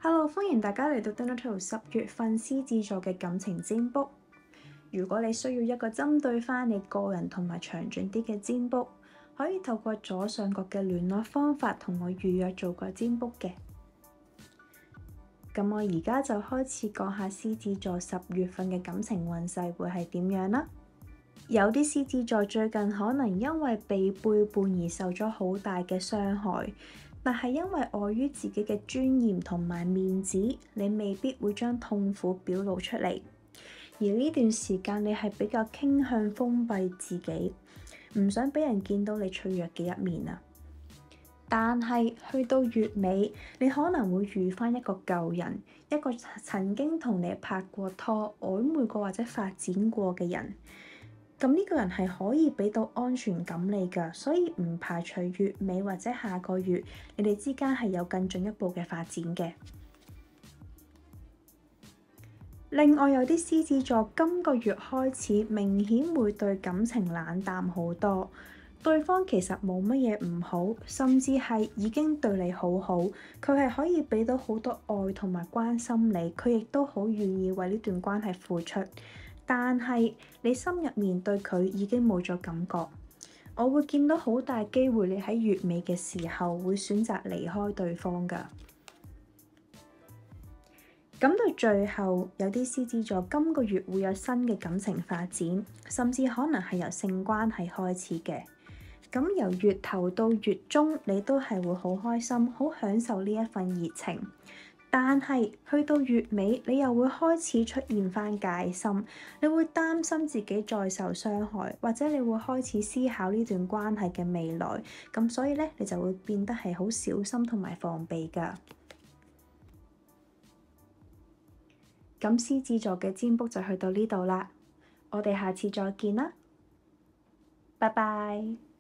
Hello，歡迎大家嚟到 Dinner Table 10月份獅子座嘅感情占卜。如果你需要一個針對翻你個人同埋詳盡啲嘅占卜，可以透過左上角嘅聯絡方法同我預約做個占卜嘅。咁我而家就開始講下獅子座10月份嘅感情運勢會係點樣啦。有啲獅子座最近可能因為被背叛而受咗好大嘅傷害。但係因為礙於自己嘅尊嚴同埋面子，你未必會將痛苦表露出嚟。而呢段時間你係比較傾向封閉自己，唔想俾人見到你脆弱嘅一面啊。但係去到月尾，你可能會遇翻一個舊人，一個曾經同你拍過拖、曖昧過或者發展過嘅人。咁呢個人係可以俾到安全感你㗎，所以唔排除月尾或者下個月，你哋之間係有更進一步嘅發展嘅。另外有啲獅子座今個月開始明顯會對感情冷淡好多，對方其實冇乜嘢唔好，甚至係已經對你好好，佢係可以俾到好多愛同埋關心你，佢亦都好願意為呢段關係付出。但係你心入面對佢已經冇咗感覺，我會見到好大機會你喺月尾嘅時候會選擇離開對方㗎。咁到最後，有啲獅子座今個月會有新嘅感情發展，甚至可能係由性關係開始嘅。咁由月頭到月中，你都係會好開心，好享受呢一份熱情。但係去到月尾，你又會開始出現翻戒心，你會擔心自己再受傷害，或者你會開始思考呢段關係嘅未來。咁所以咧，你就會變得係好小心同埋防備㗎。咁獅子座嘅占卜就去到呢度啦，我哋下次再見啦，拜拜。